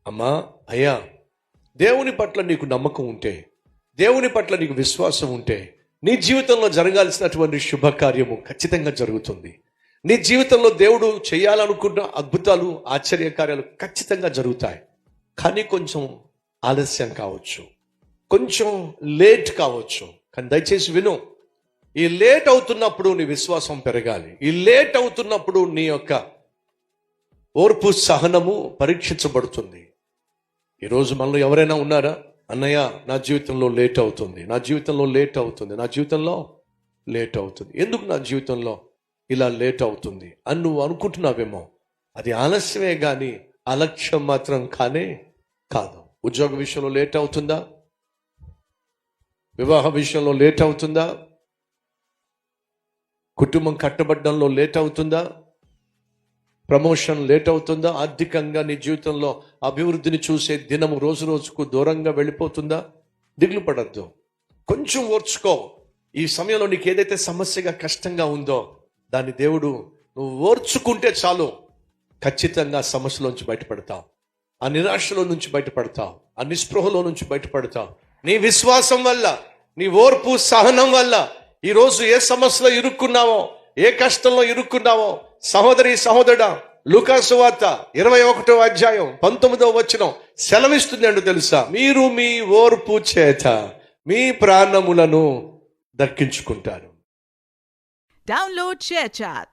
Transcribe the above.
అమ్మా, అయ్యా, దేవుని పట్ల నీకు నమ్మకం ఉంటే, దేవుని పట్ల నీకు విశ్వాసం ఉంటే, నీ జీవితంలో జరగాల్సినటువంటి శుభకార్యము ఖచ్చితంగా జరుగుతుంది. నీ జీవితంలో దేవుడు చేయాలనుకున్న అద్భుతాలు, ఆశ్చర్యకార్యాలు ఖచ్చితంగా జరుగుతాయి. కానీ కొంచెం ఆలస్యం కావచ్చు, కొంచెం లేట్ కావచ్చు. కానీ దయచేసి విను, ఈ లేట్ అవుతున్నప్పుడు నీ విశ్వాసం పెరగాలి. ఈ లేట్ అవుతున్నప్పుడు నీ యొక్క ఓర్పు, సహనము పరీక్షించబడుతుంది. ఈరోజు మనలో ఎవరైనా ఉన్నారా? అన్నయ్య, నా జీవితంలో లేట్ అవుతుంది, నా జీవితంలో లేట్ అవుతుంది, నా జీవితంలో లేట్ అవుతుంది, ఎందుకు నా జీవితంలో ఇలా లేట్ అవుతుంది అని నువ్వు అనుకుంటున్నావేమో. అది ఆలస్యమే కానీ అలక్ష్యం మాత్రం కానే కాదు. ఉద్యోగ విషయంలో లేట్ అవుతుందా? వివాహ విషయంలో లేట్ అవుతుందా? కుటుంబం కట్టబడ్డంలో లేట్ అవుతుందా? ప్రమోషన్ లేట్ అవుతుందా? ఆర్థికంగా నీ జీవితంలో అభివృద్ధిని చూసే దినము రోజు రోజుకు దూరంగా వెళ్ళిపోతుందా? దిగులు పడద్దు, కొంచెం ఓర్చుకో. ఈ సమయంలో నీకు ఏదైతే సమస్యగా కష్టంగా ఉందో దాన్ని దేవుడు నువ్వు ఓర్చుకుంటే చాలు, ఖచ్చితంగా సమస్యలోంచి బయటపడతావు, ఆ నిరాశలో నుంచి బయటపడతావు, ఆ నిస్పృహలో నుంచి బయటపడతావు. నీ విశ్వాసం వల్ల, నీ ఓర్పు సహనం వల్ల ఈరోజు ఏ సమస్యలో ఇరుక్కున్నావో, ఏ కష్టంలో ఇరుక్కున్నావో, సహోదరి సహోదరుడా, లూకా సువార్త 21వ అధ్యాయం 19వ వచనం సెలవిస్తుంది అంటూ తెలుసా? మీరు మీ ఓర్పు చేత మీ ప్రాణములను దక్కించుకుంటారు. Download ShareChat.